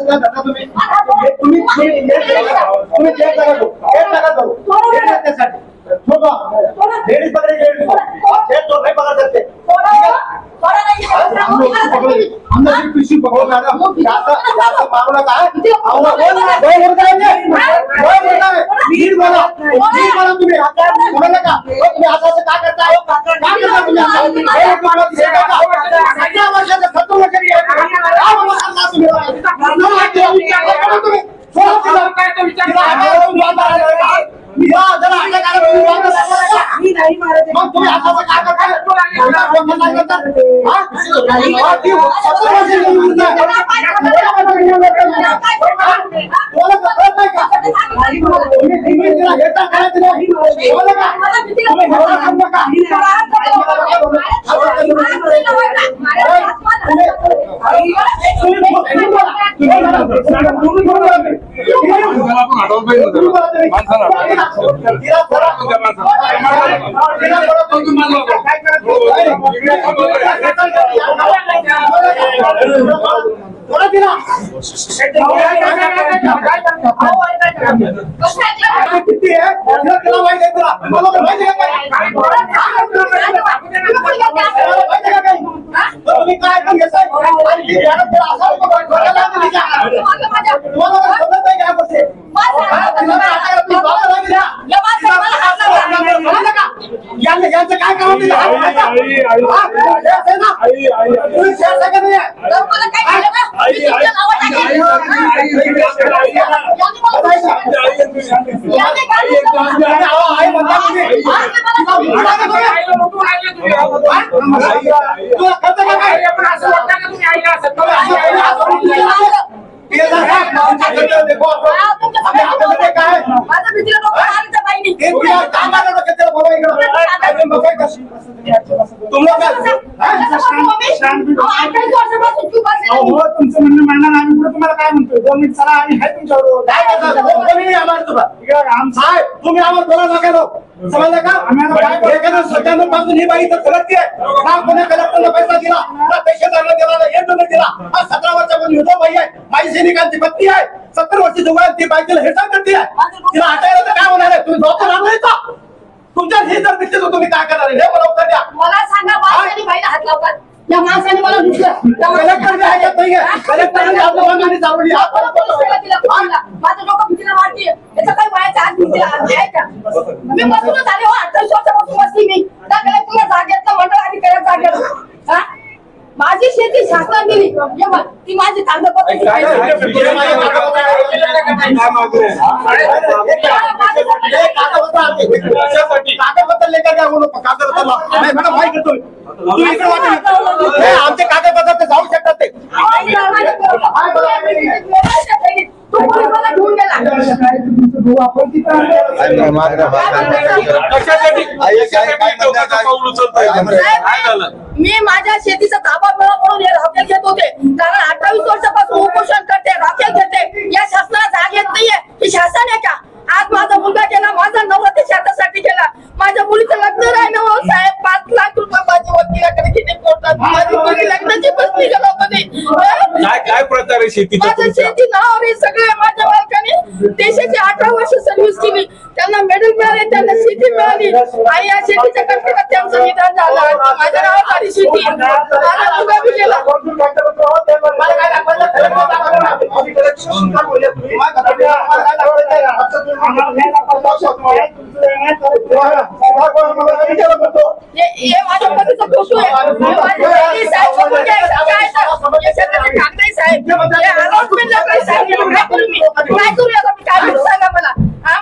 सुद्धा धरता तुम्ही चेक करा त्यासाठी लेडीज पकड़े नहीं पकड़ सकते हमने सिर्फ पीछे पकड़ो मैडम मामला का है तुम्हें समझ लगा तुम्हें हाथा से क्या करता है तुमचं म्हणणं मांडणार आम्ही पुढे तुम्हाला काय म्हणतोय 2 मिनिट चला आम्ही आहे तुमच्याबरोबर तुम्ही आम्हाला बोला नका समजलं का एखाद्या स्वतःनं पासून ही बाई तर गलती आहे कोणा कलेक्टरला पैसा दिला पेशेदारला दिला एक जण दिला 17 वर्षापासून युद्ध बाई आहे माई सैनिकांची पत्नी आहे 70 वर्ष जुगार ती बाईला हेरसाळ करते आहे तिला हटायला तर काय होणार आहे तुम्ही जॉब राहणार का तुमच्या हे जर दिसते तर तुम्ही काय करणार हे मला उत्तर द्या मला सांगा बाईला हात लावतात या माणसाने मला दुसरं कलेक्टर जे आहे नाहीये कलेक्टरने आपल्या मागणी जावली माझं डोकं भीतीला वाटते याचं काही वयाच्या आज भीती आहे का मी बसूनच आले हो 28 वर्षापासून बसली मी त्या कलेक्टरला जागेतलं मंडळ अधिकाऱ्या जागेत माझी शेती शासनाने दिली ती माझी कागदपत्र लेकर काय बोलू आमचे कागदपत्र ते जाऊ शकतात ते मी माझ्या शेतीचा ताबा मिळवा म्हणून हे राखेल घेत होते कारण 28 वर्षापासून उपोषण करते राखेल घेते या शासनाला जाग येत नाहीये ही शासन आहे का आज माझा मुलगा गेला माझा नवरा ते शेतासाठी गेला माझ्या मुलीचं लग्न राहिलं साहेब 5 लाख रुपये माझ्या वकिलाकडे किती पोटात माझी मुली लग्नाची बसली गेलो कधी काय प्रकार आहे शेती माझं शेती नाव सगळे माझ्या बालकाने देशाची 18 वर्ष सर्व्हिस केली त्यांना मेडल मिळाले त्यांना शेती मिळाली आणि या शेतीच्या कष्टात त्यांचं निधन झालं माझ्या नावात आली शेती माझा मुलगा बी गेला ये माझ्या पतीचा फोटो आहे सांगा मला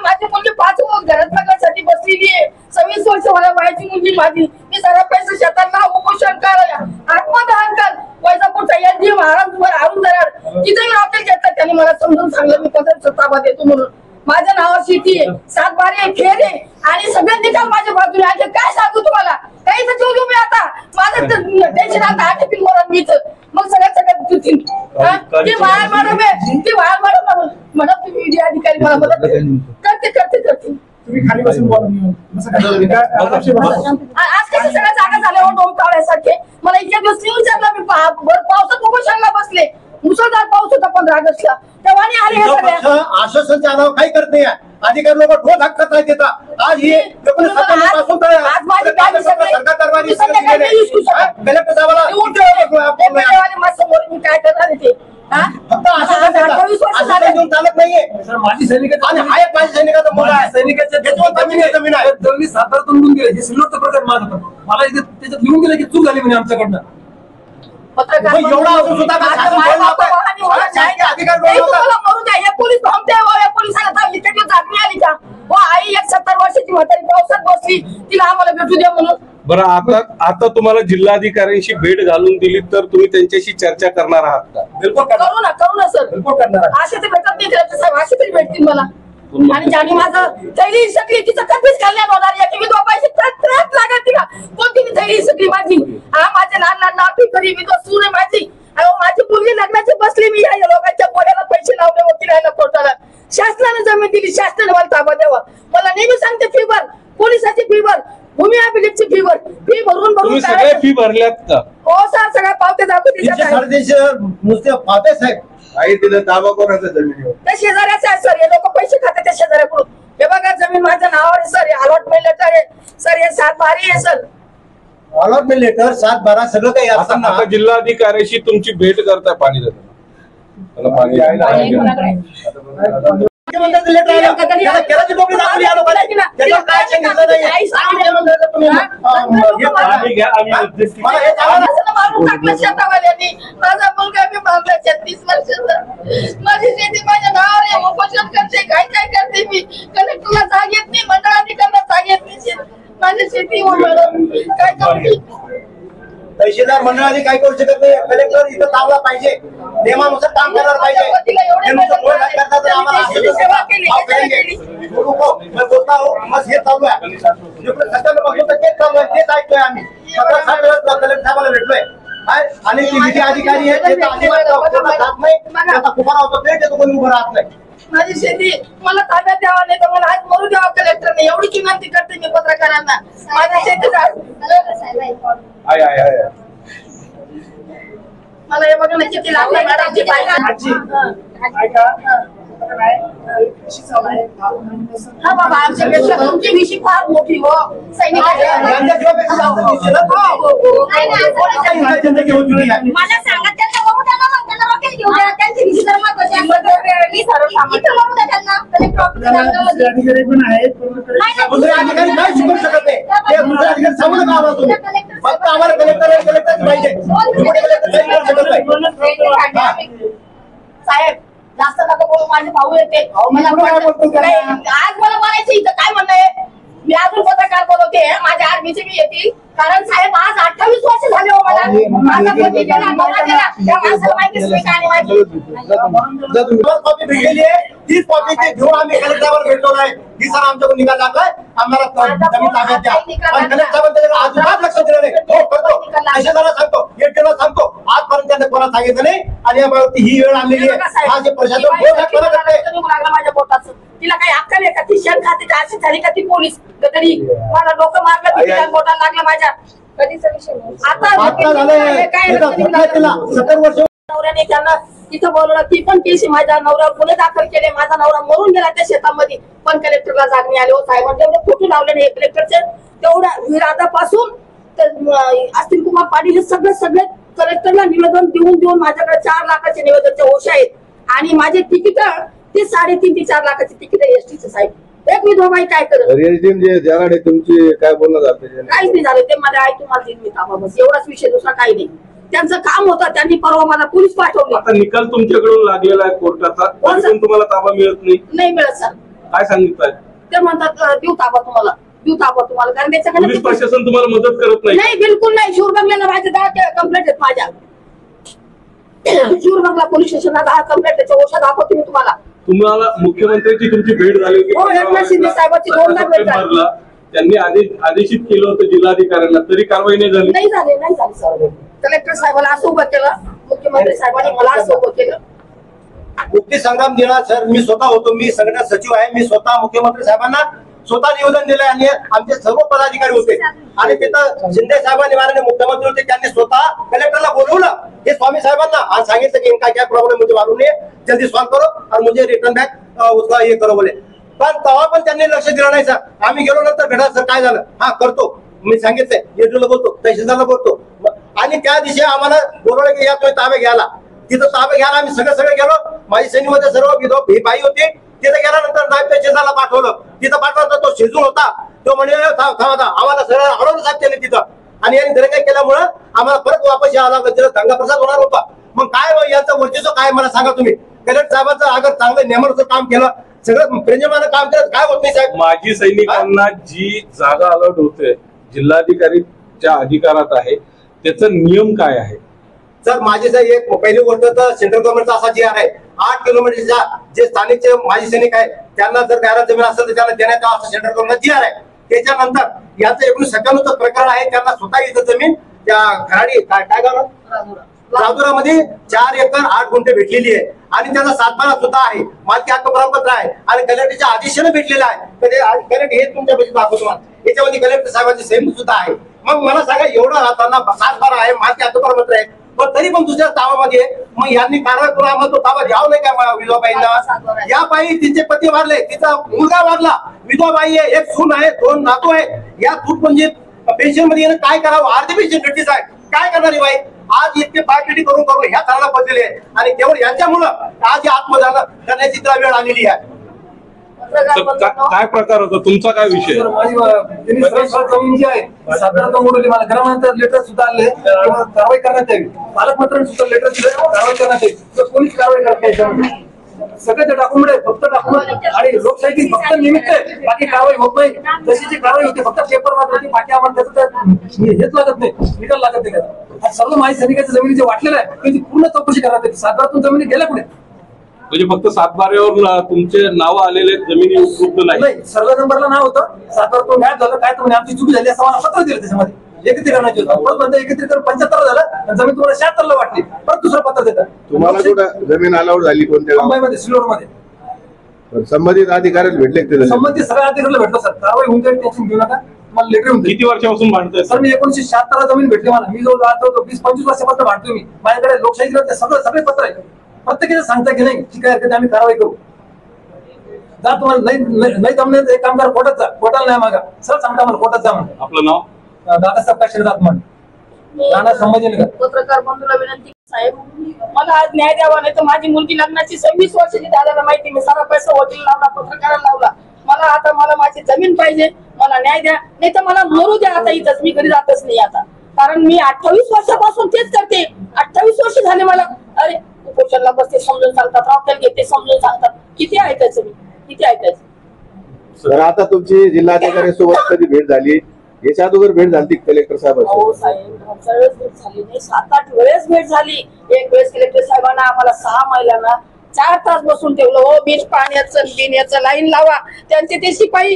माझी मुलगी 5 घरात बघण्यासाठी बसलेली आहे 26 वर्ष मला वयाची मुलगी माझी मी सर्व पैसे शेतांना उपोषण करायला आत्मदहन कर वैजापूरचा एसडी महाराज आणून देणार तिथे नाव घेतात त्यांनी मला समजून सांगलं मी पदाचा ताबा देतो म्हणून माझ्या नावावर शेती आहे 7 बारे खेळ आहे आणि सगळे निकाल माझ्या बाजूने आहे काय सांगू तुम्हाला काही तर ठेवू मी आता माझं टेन्शन आता आठवतील मला मीच मग सगळ्यात ती वायर मॅडम आहे ती वायर मॅडम म्हणत तुम्ही मीडिया अधिकारी मला मदत करते तुम्ही खाली बसून बोला आज कसं सगळ्या जागा झाल्या डोंबकावण्यासारखे मला इतक्या दिवस विचारलं मी पावसात उपोषणला बसले मुसळधार पाऊस होता 15 ऑगस्टला आधार काही करत नाही. अधिकारी लोक ठोस हक्क आहेत तिथं. आज ही 1997 पासून तर आज माझी गाडी सगळी- सरकार दरबारी तुम्ही संध्याकाळी नाही विसरू शकत. कलेक्टर साहेबाला एमएलए माझ्यासमोर मी काय करणार आहे ते? हा? फक्त आज 28 वर्ष झाले. देऊन चालत नाहीये. सर माझी सैनिक आणि हा एक माझ्या सैनिकाचा मुलगा आहे. सैनिकाच्या त्याच्यावर जमीन आहे. जमिनी सातारातून लिहून गेले. हे सिल्लोडचा प्रकार माझा होता. मला इथे त्याच्यात लिहून गेलं की चूक झाली म्हणे आमच्याकडनं. पत्रकार मग एवढा असून सुद्धा का माझं शासन माय बोलणं बाप होतंय? वाहनी होणार नाही. शासकीय अधिकार नाही, बोलणं तुम्हाला मरू द्या. हे पोलीस भामटे हो, या पोलिसाला जाऊ इथे ती जागणी आली का? हो, आई एक 70 वर्षाची म्हातारी पावसात बसली, तिला आम्हाला भेटू द्या म्हणून. बरं आता तुम्हाला जिल्हाधिकाऱ्यांशी भेट घालून दिली तर तुम्ही त्यांच्याशी चर्चा करणार आहात का? बिलकुल करणार. करू ना सर. बिलकुल करणार आहे. असे तर भेटत नाही कलेक्टर साहेब, असे तरी भेटतील मला. आणि ज्याने माझं थैली सकली तिचं कधीच कल्याण होणार आहे. मी दोघांशी त्रास लागत तिला कोणती थैली सकली माझी. हा, माझे लहान लहान नाती करी मी तो सूर आहे माझी. अहो, माझी मुलगी लग्नाची बसली, मी या लोकांच्या पोऱ्याला पैसे लावले वकिलाला कोर्टाला. शासनाने जमीन दिली, शासनाने मला ताबा द्यावा. मला नेहमी सांगते फी भर, पोलिसाची फी भर, भूमी अभिलेखची फी भर. फी भरून भरून तुम्ही सगळे फी भरल्यात का? हो सर, सगळ्या पावत्या दाखवू 300-350 नुसते पाहते साहेब. आई तिथे ताबा कोणाचा जमिनीवर? त्या शेजाऱ्याचं आहे सर. हे लोक पैसे खातात त्या शेजाऱ्याकडून. हे बघा जमीन माझ्या नावावर आहे सर. अलॉटमेंट लेटर आहे सर. हे 7/12 आहे सर. अलॉटमेंट लेटर 7/12 सगळं काही असताना आता जिल्हाधिकाऱ्याशी तुमची भेट करताय पाणी देताना. त्याला पाणी द्यायला आणि पाहिजे. कोणाकडे आहे? मुख्यमंत्र्याचं लेटर आलं. त्याला केराची टोपली दाखवली या लोकांनी. त्याच्यावर काय सांगितलं नाहीये. मुख्यमंत्र्याचं तुम्ही, हे करा. आम्ही घ्या, आम्ही मध्यस्थी मला हे सांगा ना. माझं मारून टाकलं शेतावाल्यांनी. माझा मुलगा मी मारला 36 वर्षाचा. माझी शेती माझ्या नावावर आहे. उपोषण करते, काय काय करते मी. कलेक्टरला जाग येत नाही, मंडळाधिकाऱ्यांना जाग येत नाही. माझी शेती मॅडम काय करू मी? तहसीलदार मंडळाने काय करू शकत नाही. कलेक्टर इथं थांबला पाहिजे, नियमानुसार काम करायला पाहिजे. हे नुसतं बोल नाही करता तर आम्हाला असं कसं भाव करेंगे? रुको, मैं बोलता हूँ, बस हे चालू आहे. जिकडे सत्यानं बघतो तर तेच चालू आहे, तेच ऐकतोय आम्ही. 17 वेळेस कलेक्टर साहेबाला भेटलोय. काय? आणि ते विधी अधिकारी आहेत, ते तर अजिबात कोणाला जात नाही. त्याचा कुपारा होतो ते तो कोणी उभं राहत नाही. माझी शेती मला ताब्यात द्यावा, नाही तर मला आज मरू द्यावा कलेक्टरने. एवढी विनंती करते मी पत्रकारांना. माझी शेती आहे, आहे, आहे. मला हे बघा ना किती लागलं मॅडमची पाहिजे. हा बाबा, आमच्यापेक्षा तुमची विषय फार मोठी हो. यांच्या जीवापेक्षा जास्त दिसेल ना. पोलिसांची जिंदगी होती नाही. मला सांगा त्यांना बघू द्या ना, मग त्यांना रॉकेल घेऊ द्या. त्यांची विषय तर महत्त्वाची आहे. इथं बघू द्या त्यांना. त्यांनी प्रॉफिट सांगण्यामध्ये. अधिकारी पण आहेत. दुसरे अधिकारी काय शिकवू शकत नाही. ते दुसरे अधिकारी सांगू नका आम्हाला तुम्ही. फक्त आम्हाला कलेक्टर पाहिजे. मोठे कलेक्टर काही करू शकत नाही. साहेब जास्त नका बोलू, माझे भाऊ येते. मला नाही, आज मला बोलायचं इथं काय म्हणणं आहे. मी अजून पत्रकार बोलवते. माझ्या आर्मीचे मी येतील. कारण साहेब आज 28 वर्ष झाले हो मला. माझा पती गेला, नवरा गेला. त्या माणसाला माहितीच नाही काय माहिती. कॉपी भेटलेली आहे. तीच कॉपी ते घेऊन आम्ही कलेक्टरवर भेटलो नाही. ही सर आमच्याकडून निकाल लागलाय, आम्हाला जमीन ताब्यात द्या. पण कलेक्टर त्याला अजिबात लक्ष दिलं नाही. हो करतो, तहसीलदारला सांगतो, एटीला सांगतो. आजपर्यंत त्यांना कोणाला सांगितलं नाही. आणि याबाबत ही वेळ आलेली आहे. हा जे प्रशासन माझ्या पोटाचं तिला काही अक्कल आहे का? ती शेण खाते का? अशी झाली का ती पोलीस तरी मला डोकं मारलं, तिला पोटाला लागलं माझ्या. कधीचा विषय आता झालंय. तिला 70 वर्ष नवऱ्याने त्यांना तिथं बोलवलं. ती पण केसी माझ्या नवऱ्यावर गुन्हे दाखल केले. माझा नवरा मरून गेला त्या शेतामध्ये. पण कलेक्टरला जागणी आले हो साहेबांनी. तेवढे फोटो लावले नाही कलेक्टरचे. तेवढ्या विराजापासून अस्तिन कुमार पाटील हे सगळे कलेक्टरला निवेदन देऊन माझ्याकडे 4 लाखाचे निवेदनचे ओश आहेत. आणि माझे तिकीट ते 3.5 ते 4 लाखाचे तिकीट आहे एसटीचे साहेब. एक विधवा बाई काय करत जे तुमची काय बोलणं झालं? काहीच नाही झालं. ते माझ्या आई तुम्हाला देईन मी ताबा, बस एवढाच विषय, दुसरा काही नाही. त्यांचं काम होतं. त्यांनी परवा मला पोलीस पाठवले. आता निकाल तुमच्याकडून लागलेला आहे कोर्टाचा, हो, तरी पण तुम्हाला ताबा मिळत नाही. नाही मिळत सर. काय सांगितलंय? ते म्हणतात देऊ ताबा तुम्हाला, देऊ ताबा तुम्हाला. कारण पोलीस त्याच्याकडे प्रशासन तुम्हाला मदत करत नाही. नाही, बिलकुल नाही. शूरबंगल्याला माझ्या 10 कंप्लेंट आहेत माझ्या. शूरबंगला पोलीस स्टेशनला 10 कंप्लेंट त्याच्या ओशा दाखवते मी तुम्हाला. तुम्हाला मुख्यमंत्र्यांची तुमची भेट झाली होती. हो, एकनाथ शिंदे साहेबांची 2दा भेट झाली. सप्टेंबरला त्यांनी आदेशित केलं होतं जिल्हाधिकाऱ्यांना, तरी कारवाई नाही झाली. नाही झाले सर. कलेक्टर साहेबाला असं उभं केलं, मुख्यमंत्री साहेबांनी मला असं उभं केलं. मुक्ती संग्राम दिला सर. मी स्वतः होतो. मी संघटना सचिव आहे. मी स्वतः मुख्यमंत्री साहेबांना स्वतः निवेदन दिले आणि आमचे सर्व पदाधिकारी होते आणि तिथं शिंदे साहेबांनी माननीय मुख्यमंत्री होते, त्यांनी स्वतः कलेक्टरला बोलवलं हे स्वामी साहेबांना आणि सांगितलं की इनका क्या प्रॉब्लेम मुझे मालूम नहीं है, जल्दी सॉल्व करो और मुझे रिटर्न बॅक उसका हे करो बोले. पण तेव्हा पण त्यांनी लक्ष दिलं नाही सर. आम्ही गेलो नंतर भेटा सर काय झालं, हा करतो मी सांगितलंय, येडूला बोलतो तहसीलदारला बोलतो आणि त्या दिवशी आम्हाला बोलवलं की या तुम्ही ताबे घ्यायला. तिथं ताबे घ्यायला आम्ही सगळे गेलो. माझी सैन्यमध्ये सर्व ही बाई होती. तिथे गेल्यानंतर नायब तहसीलदारला पाठवलं. तिथं पाठवलं तो शेजूर होता. तो म्हणजे थांबा आम्हाला सगळं अडवलं साहेब त्यांनी तिथं आणि यांनी जर काही केल्यामुळं आम्हाला परत वापस यावं लागलं. तिथं दंगा प्रसाद होणार होता. मग काय यांचं वर्चस्व काय मला सांगा तुम्ही. कलेक्टर साहेबांचं अगर चांगलं नेमणूक काम केलं, सगळं प्रेमानं काम केलं काय होत नाही साहेब. माजी सैनिकांना जी जागा अलॉट होते जिल्हाधिकारीच्या अधिकारात आहे, त्याचा नियम काय आहे सर. माझी साहेब एक पहिली गोष्ट तर सेंट्रल गव्हर्नमेंटचा असा जी आहे 8 किलोमीटरच्या जे स्थानिकचे माजी सैनिक आहेत त्यांना जर गायरात जमीन असेल तर त्यांना देण्यात यावं असं सेंट्रल गव्हर्नमेंट जी आहे. त्याच्यानंतर याचं 1997चं प्रकरण आहे. त्यांना स्वतः इथं जमीन त्या खराडी काय गाव राजुरामध्ये 4 एकर 8 गुंठे भेटलेली आहे आणि त्याचा सातबारा सुद्धा आहे, मालकी हक्क प्रमाणपत्र आहे आणि कलेक्टरच्या आदेशाने भेटलेलं आहे. कलेक्टर हे तुमच्या पैसे दाखवतो याच्यामध्ये कलेक्टर साहेबांची सही सुद्धा आहे. मग मला सांगा एवढं राहताना सातबारा आहे, मालकी हक्क प्रमाणपत्र आहे, पण तरी पण दुसऱ्या ताबामध्ये मग यांनी कारवाई करून आम्हाला तो ताबा द्यावा नाही का विधवाबाईंना. या बाई तिचे पती वारले, तिचा मुलगा वारला, विधवाबाई आहे, एक सून आहे, 2 नातू आहे. या तूट म्हणजे पेन्शन मध्ये काय करावं, अर्धी पेन्शन भेटलीच आहे, काय करणार बाई. आज इतके पायपिटी करून ह्या थराला बसलेले आहे आणि केवळ यांच्यामुळं आज आत्मदान करण्याची वेळ आलेली आहे. काय प्रकार होता तुमचा, काय विषय. जमीन जी आहे साधारणतः मोडली. मला ग्रामांतर लेटर सुद्धा आले कारवाई करण्यात यावी. पालकमंत्र्यांनी सुद्धा लेटर दिले कारवाई करण्यात यावी. तर कोणीच कारवाई करत नाही. सगळे ते डॉक्युमेंट आहे, फक्त डॉक्युमेंट आणि लोकशाही फक्त निमित्त आहे, बाकी कारवाई होत नाही. जशी जी कारवाई होती फक्त पेपर मात्र होती, बाकी आम्हाला त्याचं हेच लागत नाही, निकाल लागत नाही. सर्व माहिती सैनिकाच्या जमिनी जे वाटलेलं आहे त्याची पूर्ण चौकशी करण्यात येते. साधारण जमिनी गेल्या कुठे म्हणजे फक्त सातबाऱ्यावर तुमचे नाव आलेले जमिनी उपलब्ध नाही. सर्व नंबरला नाव होतं, साधारण मॅच झालं काय तर आमची चुकी झाली असं मला पत्र दिलं. त्याच्यामध्ये एकत्रीकरणाची होतं, परत म्हणता एकत्रीकरण 75 झालं आणि जमीन तुम्हाला 76ला वाटली, परत दुसरं पत्र देतात. तुम्हाला कुठं जमीन अलाउड झाली कोणत्या मुंबईमध्ये सिल्लोड मध्ये संबंधित अधिकाऱ्याला भेटले ते संबंधित सगळ्या अधिकाऱ्याला भेटलं सर. कारवाई होऊन जाईल, टेन्शन घेऊ नका. मला लेटर होऊन किती वर्षापासून भांडतोय सर. मी 1976ला जमीन भेटली मला. मी जो 20-25 वर्षापासून भांडतोय. मी माझ्याकडे लोकशाही सगळे पत्र आहे. प्रत्येकाचं सांगता की नाही ठीक आहे आम्ही कारवाई करू. जा तुम्हाला नाही जमणार एक कामगार कोर्टात जा, कोर्टाला नाही मागा, सर सांगता मला कोर्टात जा म्हणून. आपलं नाव दादासाहेब काशीनाथ म्हणून राणा संभाजीनगर. पत्रकार बंधूला विनंती साहेब मला आज न्याय द्यावा, नाही तर माझी मुलगी लग्नाची 26 वर्षाची दादाला माहिती. मी सारा पैसा वकील लावला, पत्रकाराला लावला. मला आता माझी जमीन पाहिजे, मला न्याय द्या, नाही तर मला मरू द्या. आता इथंच मी घरी जातच नाही आता, कारण मी 28 वर्षापासून तेच करते. 28 वर्ष झाले मला. अरे उपोषणला बसते समजून सांगतात, रावतेल घेते समजून सांगतात. किती ऐकायचं मी, किती ऐकायचं. तर आता तुमची जिल्हाधिकारी सोबत कधी भेट झाली, याच्या अगोदर भेट झाली कलेक्टर साहेब. हो साहेब वेळेस भेट झाली नाही, 7-8 वेळेस भेट झाली. एक वेळेस कलेक्टर साहेबांना आम्हाला 6 महिलांना 4 तास बसून ठेवलं. हो बीज पाण्याचं बिण्याचं लाईन लावा. त्यांचे ते शिपाई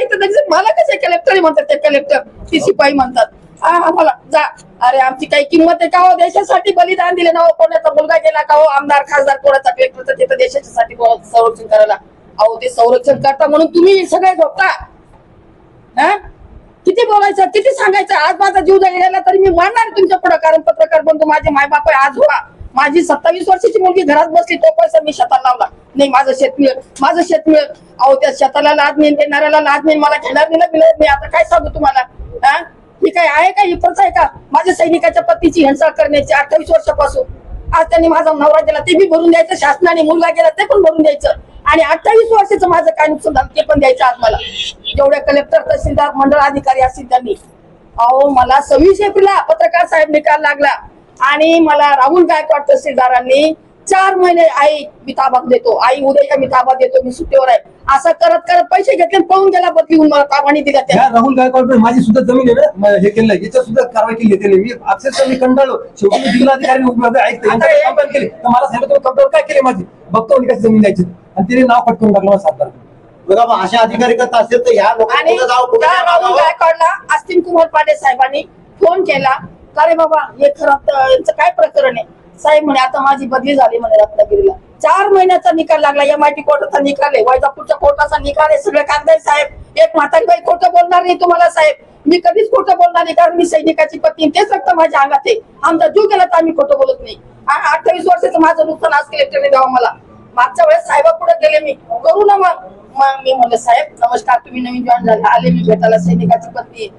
तर मला कसे कलेक्टर म्हणतात, ते कलेक्टर ते शिपाई म्हणतात. आम्हाला जा, अरे आमची काही किंमत आहे का हो. देशासाठी बलिदान दिले ना हो. कोणाचा मुलगा गेला का हो, आमदार खासदार कोणाचा कलेक्टरचा तिथं देशासाठी संरक्षण करायला. अहो ते संरक्षण करता म्हणून तुम्ही सगळे झोपता. किती बोलायचं, किती सांगायचं. आज माझा जीव गेला तरी मी मानणार तुमच्या पुढे, कारण पत्रकार बंधू माझे मायबाप आहे. आज व्हा, माझी 27 वर्षाची मुलगी घरात बसली, तो पैसा मी शेतात लावला नाही. माझं शेत मिळेल. अहो त्या शेताला लाज नाही, देणाऱ्याला लाज नाही, मला घेणार मिळत नाही. आता काय सांगू तुम्हाला. ही काय आहे का, ही प्रथा आहे का माझ्या सैनिकाच्या पतीची हिंसा करण्याची 28 वर्षापासून. आज त्यांनी माझा नवरा गेला ते बी भरून द्यायचं, शासनाने मुलगा गेला ते पण भरून द्यायचं, आणि 28 वर्षाचं माझं काय नुकसान झालं ते पण द्यायचं आज मला. जेवढ्या कलेक्टर तहसीलदार मंडळ अधिकारी असतील त्यांनी. अहो मला 26 एप्रिलला पत्रकार साहेब निकाल लागला आणि मला राहुल गायकवाड तहसीलदारांनी 4 महिने आई मी ताब्यात देतो, आई उद्या मी ताब्यात देतो, मी सुट्टीवर आहे असं करत करत पैसे घेतले, पळून गेला बदली मला ताबानी दिल्या. त्या राहुल गायकवाड माझी सुद्धा जमीन आहे ना, हे केलं याच्यात सुद्धा कारवाई केली त्याने. मी अक्षरशः मी कंटाळलो. शेवटी जिल्हाधिकारी ऐकते कंप्लेंट केली तर मला सांगितलं कंप्लेंट काय केली माझी, बघतो कशी जमीन द्यायची, आणि तिने नाव कटकून टाकलं सातबारा. बघा अशा अधिकारी करता असेल तर ह्या आणि राहुल गायकवाडला अस्तिन कुमार पांडे साहेबांनी फोन केला, अरे बाबा हे खरं यांचं काय प्रकरण आहे. साहेब म्हणे आता माझी बदली झाली म्हणे रत्नागिरीला. 4 महिन्याचा निकाल लागला. MIT कोर्टाचा निकाल आहे, वैजापूरच्या कोर्टाचा निकाल आहे, सगळे कागद आहे साहेब. एक म्हातारी बाई खोटं बोलणार नाही तुम्हाला साहेब. मी कधीच खोटं बोलणार नाही, कारण मी सैनिकाची पत्नी, तेच रक्त माझ्या अंगात आहे. आमचा जीव गेला तर आम्ही खोटं बोलत नाही. 28 वर्षाचं माझं नुकसान आज कलेक्टरने द्यावं मला. मागच्या वेळेस साहेबापुढे गेले मी, करू ना मग मी म्हणलं साहेब नमस्कार, तुम्ही नवीन जॉईन झाले, आले मी भेटायला, सैनिकाची पत्नी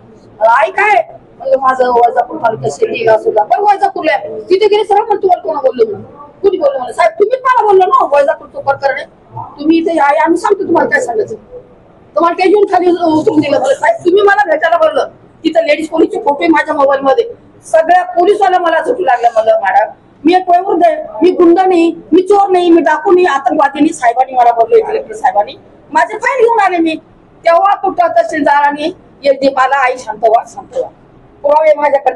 आई काय म्हणजे माझं वैजापूर तालुक्यात शेती सुद्धा पण वैजापूरला तिथे गेले सरळ पण तुम्हाला कोणा बोललो म्हणून कुणी बोललो म्हणा साहेब तुम्हीच मला बोललो ना वैजापूरचं प्रकरण आहे, तुम्ही इथे आहे आम्ही सांगतो तुम्हाला काय सांगायचं. तुम्हाला काही घेऊन खाली उतरून दिलं बरं साहेब, तुम्ही मला भेटायला बोललं. तिथं लेडीज पोलीसचे फोटो माझ्या मोबाईल मध्ये, सगळ्या पोलीसवाल्या मला सुटू लागल्या. मला मॅडम मी एक वयोवृद्ध आहे, मी गुंड नाही, मी चोर नाही, मी डाकू नाही, आतंकवादी. साहेबांनी मला बोलले, कलेक्टर साहेबांनी माझे फाईल घेऊन आले. मी तेव्हा कुठं तहसीलदारांनी मला आई शांत व्हा पुरावे माझ्याकडे